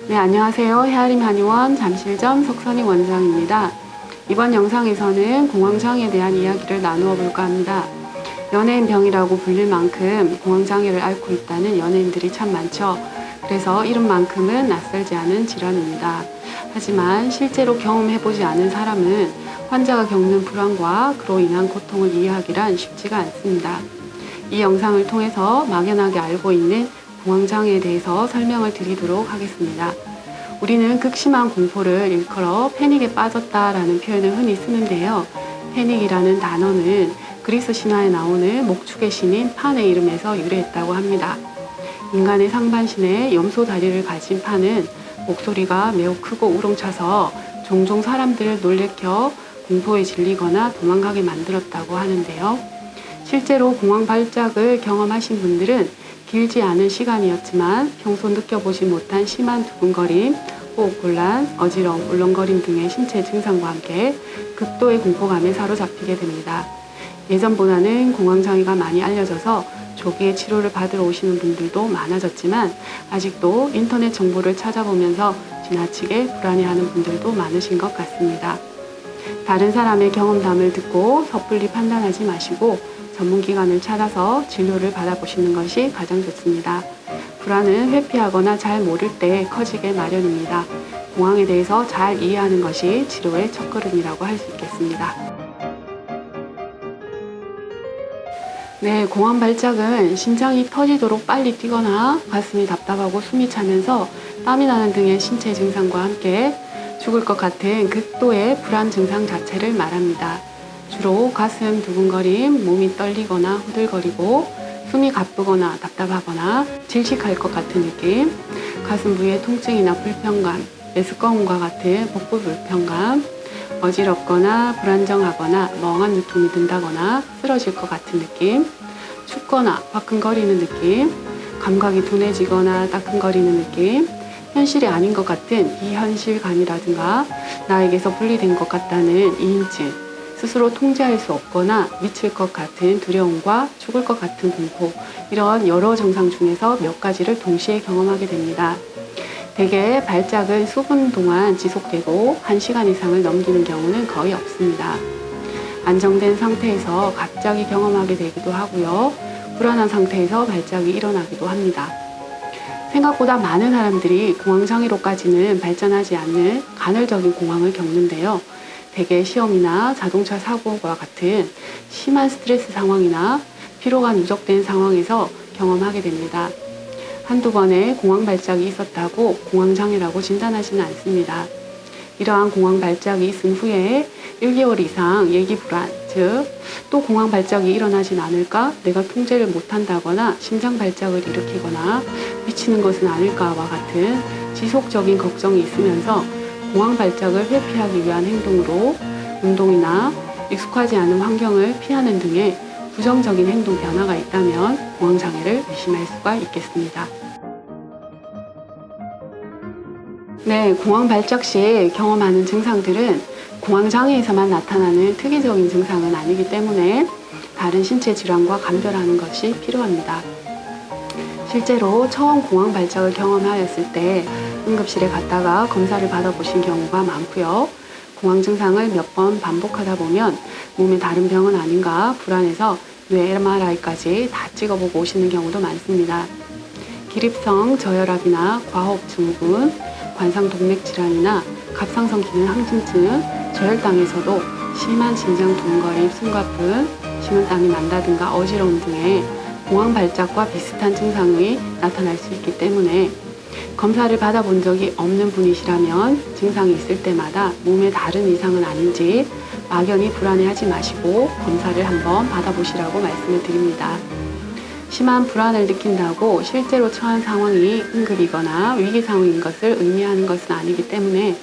네, 안녕하세요. 헤아림 한의원 잠실점 석선희 원장입니다. 이번 영상에서는 공황장애에 대한 이야기를 나누어 볼까 합니다. 연예인 병이라고 불릴 만큼 공황장애를 앓고 있다는 연예인들이 참 많죠. 그래서 이름만큼은 낯설지 않은 질환입니다. 하지만 실제로 경험해보지 않은 사람은 환자가 겪는 불안과 그로 인한 고통을 이해하기란 쉽지가 않습니다. 이 영상을 통해서 막연하게 알고 있는 공황장애에 대해서 설명을 드리도록 하겠습니다. 우리는 극심한 공포를 일컬어 패닉에 빠졌다라는 표현을 흔히 쓰는데요. 패닉이라는 단어는 그리스 신화에 나오는 목축의 신인 판의 이름에서 유래했다고 합니다. 인간의 상반신에 염소 다리를 가진 판은 목소리가 매우 크고 우렁차서 종종 사람들을 놀래켜 공포에 질리거나 도망가게 만들었다고 하는데요. 실제로 공황 발작을 경험하신 분들은 길지 않은 시간이었지만 평소 느껴보지 못한 심한 두근거림, 호흡곤란, 어지러움, 울렁거림 등의 신체 증상과 함께 극도의 공포감에 사로잡히게 됩니다. 예전보다는 공황장애가 많이 알려져서 조기에 치료를 받으러 오시는 분들도 많아졌지만 아직도 인터넷 정보를 찾아보면서 지나치게 불안해하는 분들도 많으신 것 같습니다. 다른 사람의 경험담을 듣고 섣불리 판단하지 마시고 전문기관을 찾아서 진료를 받아보시는 것이 가장 좋습니다. 불안은 회피하거나 잘 모를 때 커지게 마련입니다. 공황에 대해서 잘 이해하는 것이 치료의 첫걸음이라고 할 수 있겠습니다. 네, 공황 발작은 심장이 터지도록 빨리 뛰거나 가슴이 답답하고 숨이 차면서 땀이 나는 등의 신체 증상과 함께 죽을 것 같은 극도의 불안 증상 자체를 말합니다. 주로 가슴 두근거림, 몸이 떨리거나 후들거리고 숨이 가쁘거나 답답하거나 질식할 것 같은 느낌, 가슴 부위의 통증이나 불편감, 메스꺼움과 같은 복부 불편감, 어지럽거나 불안정하거나 멍한 느낌이 든다거나 쓰러질 것 같은 느낌, 춥거나 화끈거리는 느낌, 감각이 둔해지거나 따끔거리는 느낌, 현실이 아닌 것 같은 비현실감이라든가 나에게서 분리된 것 같다는 이인증, 스스로 통제할 수 없거나 미칠 것 같은 두려움과 죽을 것 같은 공포, 이런 여러 증상 중에서 몇 가지를 동시에 경험하게 됩니다. 대개 발작은 수분 동안 지속되고 1시간 이상을 넘기는 경우는 거의 없습니다. 안정된 상태에서 갑자기 경험하게 되기도 하고요. 불안한 상태에서 발작이 일어나기도 합니다. 생각보다 많은 사람들이 공황장애로까지는 발전하지 않는 간헐적인 공황을 겪는데요. 대개 시험이나 자동차 사고와 같은 심한 스트레스 상황이나 피로가 누적된 상황에서 경험하게 됩니다. 한두 번의 공황 발작이 있었다고 공황장애라고 진단하지는 않습니다. 이러한 공황 발작이 있은 후에 1개월 이상 예기불안, 즉 또 공황 발작이 일어나진 않을까, 내가 통제를 못한다거나 심장 발작을 일으키거나 미치는 것은 아닐까와 같은 지속적인 걱정이 있으면서 공황 발작을 회피하기 위한 행동으로 운동이나 익숙하지 않은 환경을 피하는 등의 부정적인 행동 변화가 있다면 공황장애를 의심할 수가 있겠습니다. 네, 공황 발작 시 경험하는 증상들은 공황장애에서만 나타나는 특이적인 증상은 아니기 때문에 다른 신체 질환과 감별하는 것이 필요합니다. 실제로 처음 공황 발작을 경험하였을 때 응급실에 갔다가 검사를 받아보신 경우가 많고요. 공황 증상을 몇 번 반복하다 보면 몸에 다른 병은 아닌가 불안해서 뇌 MRI까지 다 찍어보고 오시는 경우도 많습니다. 기립성 저혈압이나 과호흡 증후군, 관상동맥 질환이나 갑상선 기능 항진증, 저혈당에서도 심한 심장 두근거림, 숨가쁨, 식은땀이 난다든가 어지러움 등의 공황 발작과 비슷한 증상이 나타날 수 있기 때문에 검사를 받아본 적이 없는 분이시라면 증상이 있을 때마다 몸에 다른 이상은 아닌지 막연히 불안해하지 마시고 검사를 한번 받아보시라고 말씀을 드립니다. 심한 불안을 느낀다고 실제로 처한 상황이 응급이거나 위기 상황인 것을 의미하는 것은 아니기 때문에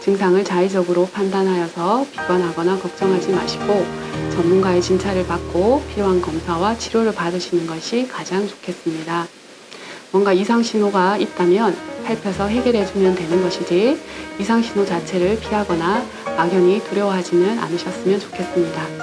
증상을 자의적으로 판단하여서 비관하거나 걱정하지 마시고 전문가의 진찰을 받고 필요한 검사와 치료를 받으시는 것이 가장 좋겠습니다. 뭔가 이상 신호가 있다면 살펴서 해결해주면 되는 것이지 이상 신호 자체를 피하거나 막연히 두려워하지는 않으셨으면 좋겠습니다.